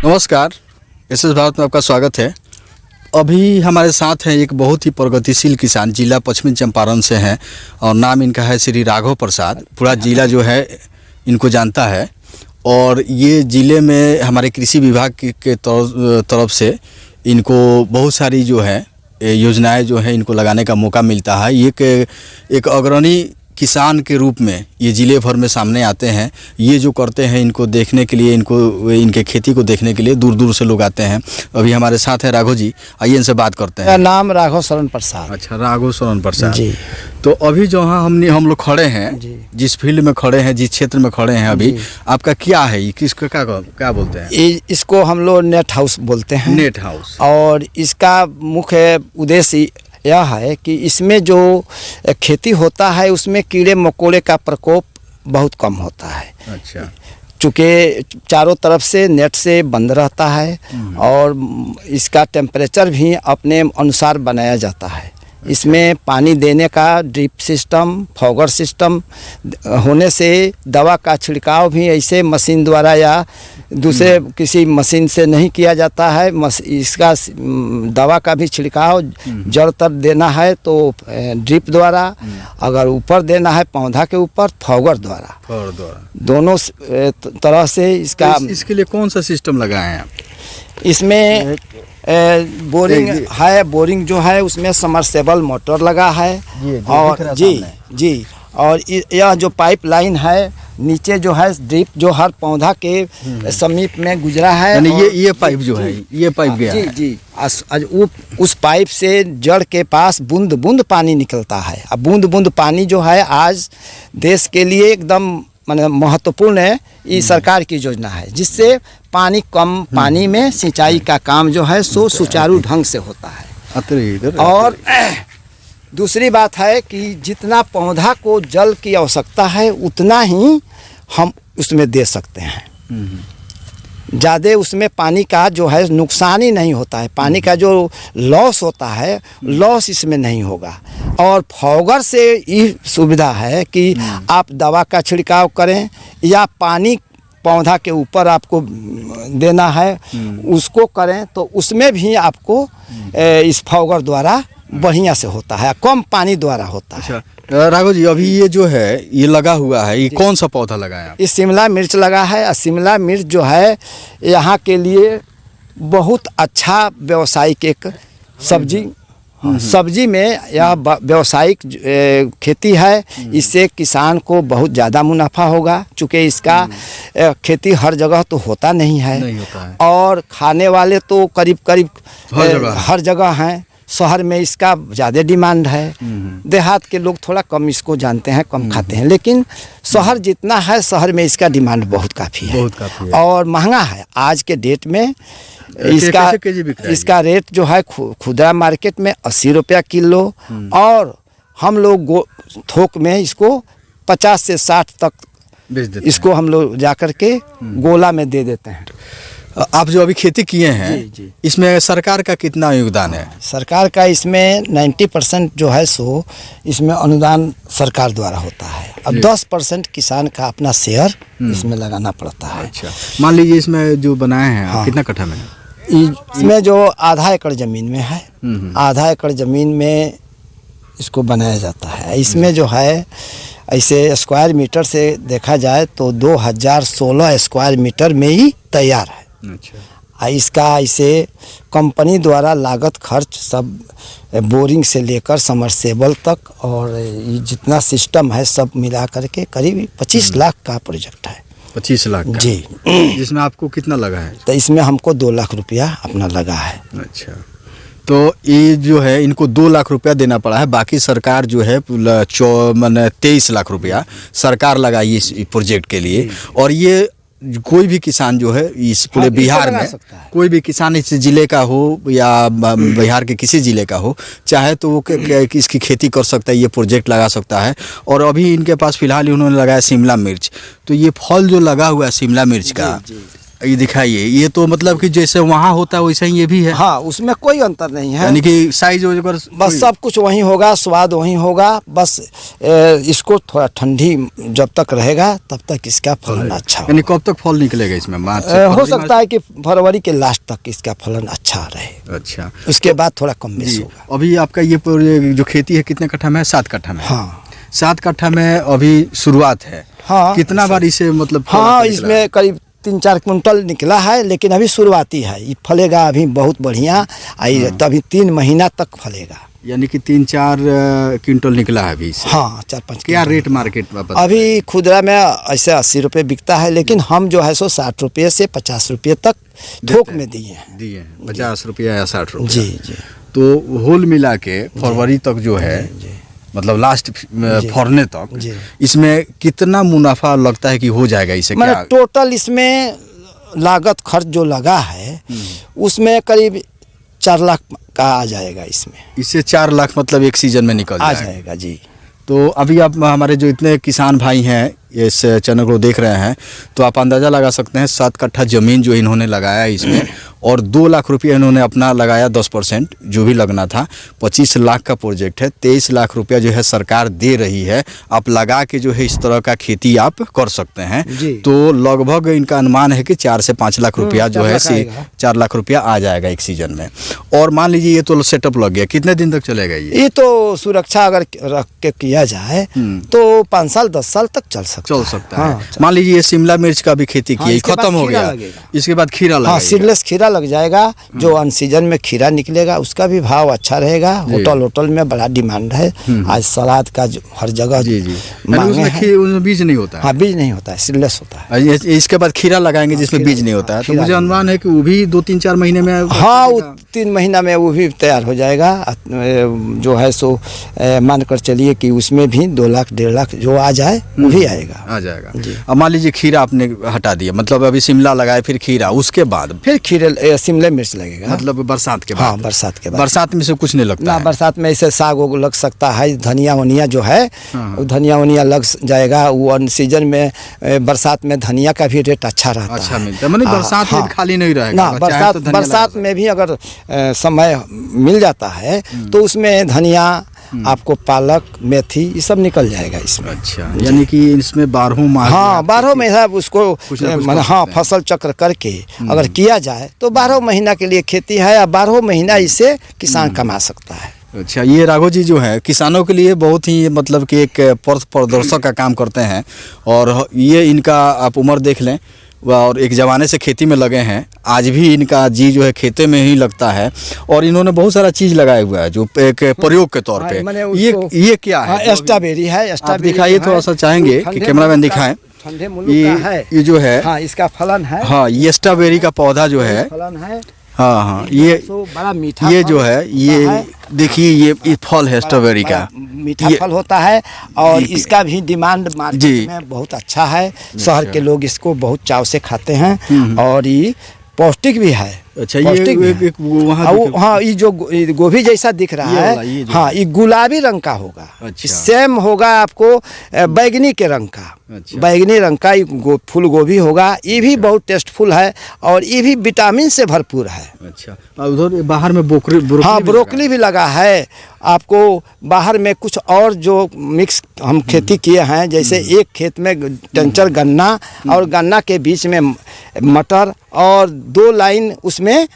नमस्कार, एसएस भारत में आपका स्वागत है। अभी हमारे साथ हैं एक बहुत ही प्रगतिशील किसान, जिला पश्चिमी चंपारण से हैं और नाम इनका है श्री राघव प्रसाद। पूरा जिला जो है इनको जानता है और ये ज़िले में हमारे कृषि विभाग के तरफ से इनको बहुत सारी जो है योजनाएं जो है इनको लगाने का मौका मिलता है। ये एक अग्रणी किसान के रूप में ये ज़िले भर में सामने आते हैं। ये जो करते हैं इनको देखने के लिए, इनके खेती को देखने के लिए दूर दूर से लोग आते हैं। अभी हमारे साथ है राघव जी, आइए इनसे बात करते हैं। मेरा नाम राघव शरण प्रसाद। अच्छा, राघव शरण प्रसाद जी। तो अभी जो हम लोग खड़े हैं, जिस फील्ड में खड़े हैं, जिस क्षेत्र में खड़े हैं अभी, आपका क्या है, ये किसका क्या बोलते हैं? इसको हम लोग नेट हाउस बोलते हैं। Net house. और इसका मुख्य उद्देश्य यह है कि इसमें जो खेती होता है उसमें कीड़े मकोड़े का प्रकोप बहुत कम होता है। अच्छा। चूँकि चारों तरफ से नेट से बंद रहता है और इसका टेम्परेचर भी अपने अनुसार बनाया जाता है। इसमें पानी देने का ड्रिप सिस्टम, फॉगर सिस्टम होने से दवा का छिड़काव भी ऐसे मशीन द्वारा या दूसरे किसी मशीन से नहीं किया जाता है। इसका दवा का भी छिड़काव जड़ तक देना है तो ड्रिप द्वारा, अगर ऊपर देना है पौधा के ऊपर फॉगर द्वारा। दोनों तरह से इसके लिए कौन सा सिस्टम लगाए हैं आप? इसमें बोरिंग है। बोरिंग जो है उसमें समरसेबल मोटर लगा है और जी और यह जो पाइप लाइन है नीचे जो है ड्रिप जो हर पौधा के समीप में गुजरा है। यानी ये पाइप जो है ये पाइप गया है। जी उस पाइप से जड़ के पास बूंद बूंद पानी निकलता है। अब बूंद बूंद पानी जो है आज देश के लिए एकदम महत्वपूर्ण है। ये सरकार की योजना है जिससे कम पानी में सिंचाई का काम जो है सो सुचारू ढंग से होता है। और दूसरी बात है कि जितना पौधा को जल की आवश्यकता है उतना ही हम उसमें दे सकते हैं। ज़्यादा उसमें पानी का जो है नुकसान ही नहीं होता है। पानी का जो लॉस होता है लॉस इसमें नहीं होगा। और फॉगर से ये सुविधा है कि आप दवा का छिड़काव करें या पानी पौधा के ऊपर आपको देना है उसको करें तो उसमें भी आपको इस फॉगर द्वारा बढ़िया से होता है, कम पानी द्वारा होता है। अच्छा राघव जी, अभी ये जो है ये लगा हुआ है, ये कौन सा पौधा लगाया? ये शिमला मिर्च लगा है। और शिमला मिर्च जो है यहाँ के लिए बहुत अच्छा व्यावसायिक एक सब्जी में यह व्यावसायिक खेती है। इससे किसान को बहुत ज़्यादा मुनाफा होगा चूँकि इसका खेती हर जगह तो होता नहीं है और खाने वाले तो करीब हर जगह हैं। शहर में इसका ज़्यादा डिमांड है। देहात के लोग थोड़ा कम इसको जानते हैं, कम खाते हैं, लेकिन शहर जितना है शहर में इसका डिमांड बहुत काफ़ी है और महंगा है। आज के डेट में इसका रेट जो है खुदरा मार्केट में 80 रुपया किलो और हम लोग थोक में इसको 50 से 60 तक इसको हम लोग जाकर के गोला में दे देते हैं। आप जो अभी खेती किए हैं इसमें सरकार का कितना योगदान है? सरकार का इसमें 90% जो है सो इसमें अनुदान सरकार द्वारा होता है। अब 10% किसान का अपना शेयर इसमें लगाना पड़ता है। अच्छा, मान लीजिए इसमें जो बनाए हैं कितना कट्ठा में? इसमें जो आधा एकड़ ज़मीन में है, आधा एकड़ ज़मीन में इसको बनाया जाता है। इसमें जो है ऐसे स्क्वायर मीटर से देखा जाए तो 2016 स्क्वायर मीटर में ही तैयार है। अच्छा। इसका ऐसे कंपनी द्वारा लागत खर्च सब बोरिंग से लेकर समरसेबल तक और जितना सिस्टम है सब मिला करके करीब 25 लाख का प्रोजेक्ट है। 25 लाख का? जी। जिसमें आपको कितना लगा है? तो इसमें हमको 2 लाख रुपया अपना लगा है। अच्छा, तो ये जो है इनको 2 लाख रुपया देना पड़ा है। बाकी सरकार जो है 23 लाख रुपया सरकार लगाई इस प्रोजेक्ट के लिए। और ये कोई भी किसान जो है इस पूरे बिहार में, कोई भी किसान इस ज़िले का हो या बिहार के किसी ज़िले का हो, चाहे तो वो इसकी खेती कर सकता है, ये प्रोजेक्ट लगा सकता है। और अभी इनके पास फिलहाल उन्होंने लगाया शिमला मिर्च। तो ये फल जो लगा हुआ है शिमला मिर्च का, ये दिखाइए, ये तो मतलब कि जैसे वहाँ होता है वैसे ही ये भी है। हाँ, उसमें कोई अंतर नहीं है, यानी कि साइज वगैरह बस सब कुछ वहीं होगा, स्वाद वहीं होगा। बस इसको थोड़ा ठंडी जब तक रहेगा तब तक इसका फलन अच्छा यानी कब तक फल निकलेगा इसमें? मार्च से हो फरवरी, सकता है कि फरवरी के लास्ट तक इसका फलन अच्छा रहे। अच्छा, उसके बाद थोड़ा कम बेस जी। होगा। अभी आपका ये जो खेती है कितने कट्ठा में है? 7 कट्ठा में। हाँ 7 कट्ठा में अभी शुरुआत है। हाँ, कितना बार इसे मतलब फल हाँ, निकला है? इसमें करीब 3-4 कुंटल निकला है, लेकिन अभी शुरुआती है। ये फलेगा अभी बहुत बढ़िया, तभी 3 महीना तक फलेगा। यानी कि 3-4 क्विंटल निकला है अभी इससे। हाँ 4-5 क्या रेट मार्केट में पता? अभी खुदरा में ऐसे 80 रुपये बिकता है, लेकिन हम जो है सो 60 रुपये से 50 रुपये तक थोक में दिए हैं। 50 रुपया या 60 रुपया। जी जी। तो होल मिला के फरवरी तक जो है, मतलब लास्ट फरने तक जी। इसमें कितना मुनाफा लगता है कि हो जाएगा इसे? मैंने क्या टोटल इसमें लागत खर्च जो लगा है उसमें करीब 4 लाख का आ जाएगा। इसमें इससे 4 लाख मतलब एक सीजन में निकल आ जाएगा। जाएगा जी। तो अभी आप हमारे जो इतने किसान भाई हैं इस चैनल को देख रहे हैं, तो आप अंदाज़ा लगा सकते हैं 7 कट्ठा ज़मीन जो इन्होंने लगाया है इसमें, और 2 लाख रुपया इन्होंने अपना लगाया 10% जो भी लगना था। 25 लाख का प्रोजेक्ट है, 23 लाख रुपया जो है सरकार दे रही है। आप लगा के जो है इस तरह का खेती आप कर सकते हैं। तो लगभग इनका अनुमान है कि 4 से 5 लाख रुपया जो है 4 लाख रुपया आ जाएगा एक सीजन में। और मान लीजिए ये तो सेटअप लग गया, कितने दिन तक चलेगा ये? ये तो सुरक्षा अगर रख के किया जाए तो 5 साल 10 साल तक चल सकता है। हाँ, मान लीजिए ये शिमला मिर्च का भी खेती की, खत्म हो गया, इसके बाद खीरा लगेगा। हाँ, सीडलेस खीरा लग जाएगा। जो अनसीजन में खीरा निकलेगा उसका भी भाव अच्छा रहेगा। होटल में बड़ा डिमांड है आज सलाद का, हर जगह मांगे हैं। उसमें बीज नहीं होता है। हाँ, बीज नहीं होता है, सीडलेस होता है। इसके बाद खीरा लगाएंगे जिसमें बीज नहीं होता है, तो मुझे अनुमान है कि वो भी 2-3-4 महीने में, हाँ, वो 3 महीना में वो भी तैयार हो जाएगा। जो है सो मान कर चलिए कि उसमें भी 2 लाख 1.5 लाख जो आ जाए वो भी आएगा। अब मान लीजिए खीरा आपने हटा दिया, मतलब अभी शिमला लगाए, फिर खीरा, उसके बाद फिर शिमला मिर्च लगेगा। मतलब बरसात के बाद? हाँ, बरसात के बाद। बरसात में से कुछ नहीं लगता ना है। बरसात में ऐसे साग वो लग सकता है, धनिया वनिया जो है धनिया वनिया लग जाएगा। वो अन सीजन में बरसात में धनिया का भी रेट अच्छा रहता है, अच्छा मिलता है। मतलब बरसात में खाली नहीं रहेगा ना। बरसात में भी अगर समय मिल जाता है तो उसमें धनिया, आपको पालक, मेथी, ये सब निकल जाएगा इसमें। अच्छा, यानी कि इसमें 12 माह, हाँ, 12 महीना उसको हाँ फसल चक्र करके अगर किया जाए तो 12 महीना के लिए खेती है, या 12 महीना इससे किसान कमा सकता है। अच्छा, ये राघव जी जो है किसानों के लिए बहुत ही मतलब कि एक पथ प्रदर्शक का काम करते हैं। और ये इनका आप उम्र देख लें, और एक ज़माने से खेती में लगे हैं। आज भी इनका जी जो है खेते में ही लगता है, और इन्होंने बहुत सारा चीज़ लगाया हुआ है जो एक प्रयोग के तौर पे। ये क्या है? स्ट्रॉबेरी है। आप दिखाइए, थोड़ा सा चाहेंगे कि कैमरामैन दिखाएं। ठंडे मुल्क का है ये जो है, हाँ, इसका फलन है। हाँ, ये स्ट्रॉबेरी का पौधा जो है, फलन है। हाँ, ये बड़ा मीठा, ये जो है, ये देखिए, ये फल है स्ट्रॉबेरी का, मीठा फल होता है। और इसका भी डिमांड मार्केट में बहुत अच्छा है। शहर के लोग इसको बहुत चाव से खाते हैं, और ये पौष्टिक भी है। अच्छा, ये हाँ, ये जो गोभी जैसा दिख रहा है, हाँ, ये गुलाबी रंग का होगा। अच्छा। सेम होगा आपको बैगनी के रंग का। अच्छा। बैगनी रंग का फूल गोभी होगा। ये भी बहुत टेस्टफुल है, और ये भी विटामिन से भरपूर है। अच्छा, उधर बाहर में ब्रोकली, हाँ, ब्रोकली भी लगा है। आपको बाहर में कुछ और जो मिक्स हम खेती किए हैं, जैसे एक खेत में टंचर गन्ना, और गन्ना के बीच में मटर, और 2 लाइन उसमें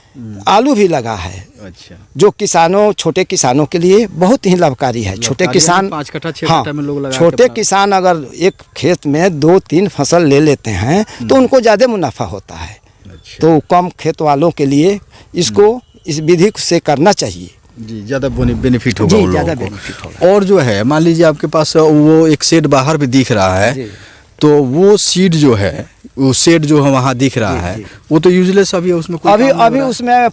आलू भी लगा है। अच्छा, जो किसानों, छोटे किसानों के लिए बहुत ही लाभकारी है। छोटे किसान 5 कट्ठा 6 कट्ठा में लोग लगा, छोटे किसान अगर एक खेत में 2-3 फसल ले लेते हैं तो उनको ज़्यादा मुनाफा होता है। अच्छा। तो कम खेत वालों के लिए इसको इस विधि से करना चाहिए जी, ज़्यादा बेनिफिट होगा जी, ज़्यादा बेनिफिट होगा। और जो है, मान लीजिए आपके पास वो एक शेड बाहर भी दिख रहा है, तो वो सीड जो है, वो शेड जो है वहाँ दिख रहा है, वो तो यूजलेस अभी उसमें अभी उसमें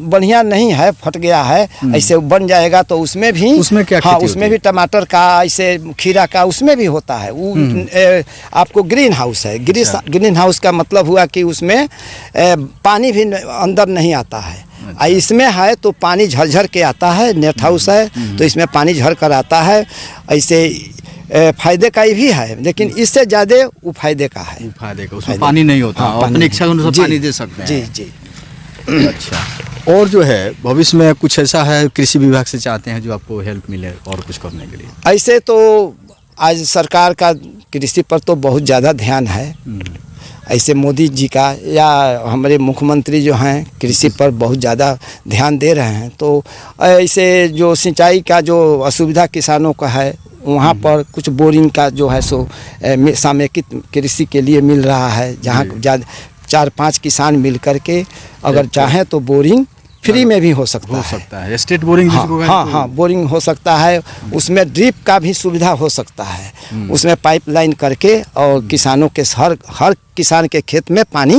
बढ़िया नहीं है, फट गया है। ऐसे बन जाएगा तो उसमें भी, उसमें क्या हाँ, उसमें भी टमाटर का, ऐसे खीरा का उसमें भी होता है। वो आपको ग्रीन हाउस है। ग्रीन हाउस का मतलब हुआ कि उसमें पानी भी अंदर नहीं आता है। इसमें है तो पानी झरझर के आता है। नेट हाउस है तो इसमें पानी झर कर आता है। ऐसे फायदे का ही भी है, लेकिन इससे ज़्यादा वो फायदे का है। फायदे का, उसमें पानी नहीं होता, हाँ, अपनी इच्छा के अनुसार जी, पानी दे सकते हैं। जी जी। अच्छा, और जो है भविष्य में कुछ ऐसा है कृषि विभाग से चाहते हैं जो आपको हेल्प मिले और कुछ करने के लिए? ऐसे तो आज सरकार का कृषि पर तो बहुत ज़्यादा ध्यान है। ऐसे मोदी जी का या हमारे मुख्यमंत्री जो हैं कृषि पर बहुत ज़्यादा ध्यान दे रहे हैं। तो ऐसे जो सिंचाई का जो असुविधा किसानों का है, वहाँ पर कुछ बोरिंग का जो है सो समेकित कृषि के लिए मिल रहा है, जहाँ ज़्यादा 4-5 किसान मिल करके अगर चाहें तो बोरिंग फ्री में भी हो सकता है। स्टेट बोरिंग जिसको हाँ हाँ हाँ, बोरिंग हो सकता है। उसमें ड्रिप का भी सुविधा हो सकता है। उसमें पाइपलाइन करके और किसानों के हर किसान के खेत में पानी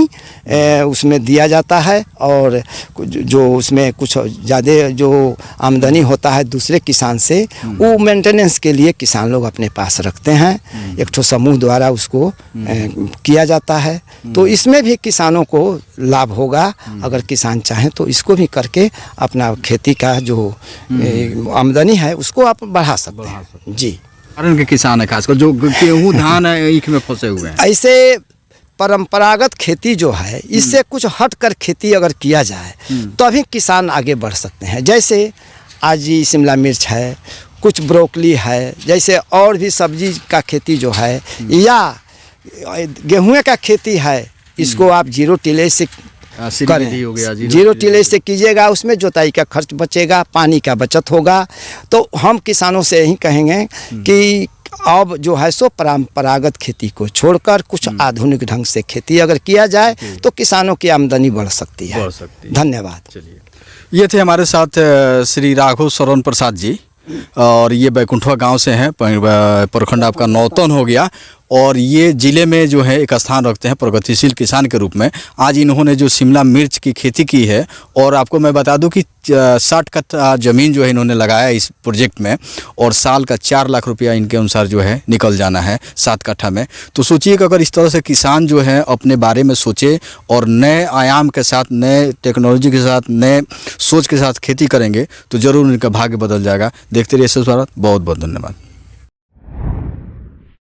उसमें दिया जाता है, और जो उसमें कुछ ज़्यादा जो आमदनी होता है दूसरे किसान से, वो मेंटेनेंस के लिए किसान लोग अपने पास रखते हैं। एक ठो समूह द्वारा उसको किया जाता है। तो इसमें भी किसानों को लाभ होगा। अगर किसान चाहें तो इसको भी करके अपना खेती का जो आमदनी है उसको आप बढ़ा सकते हैं। जी, कारण के किसान है, खासकर जो गेहूँ धान है ईख में फंसे हुए हैं। ऐसे परंपरागत खेती जो है, इससे कुछ हट कर खेती अगर किया जाए तो अभी किसान आगे बढ़ सकते हैं। जैसे आज ही शिमला मिर्च है, कुछ ब्रोकली है, जैसे और भी सब्जी का खेती जो है, या गेहूँ का खेती है, इसको आप जीरो टिलेज से करें। जीरो टिलेज से कीजिएगा, उसमें जोताई का खर्च बचेगा, पानी का बचत होगा। तो हम किसानों से यही कहेंगे कि अब जो है सो परंपरागत खेती को छोड़कर कुछ आधुनिक ढंग से खेती अगर किया जाए तो किसानों की आमदनी बढ़ सकती है। धन्यवाद। चलिए, ये थे हमारे साथ श्री राघव शरण प्रसाद जी, और ये बैकुंठवा गांव से हैं। प्रखंड आपका नौतन हो गया, और ये ज़िले में जो है एक स्थान रखते हैं प्रगतिशील किसान के रूप में। आज इन्होंने जो शिमला मिर्च की खेती की है, और आपको मैं बता दूं कि 60 कट्ठा ज़मीन जो है इन्होंने लगाया इस प्रोजेक्ट में, और साल का 4 लाख रुपया इनके अनुसार जो है निकल जाना है 7 कट्ठा में। तो सोचिए कि अगर इस तरह से किसान जो है अपने बारे में सोचे और नए आयाम के साथ, नए टेक्नोलॉजी के साथ, नए सोच के साथ खेती करेंगे तो ज़रूर इनका भाग्य बदल जाएगा। देखते रहिए एस एस भारत। बहुत बहुत धन्यवाद।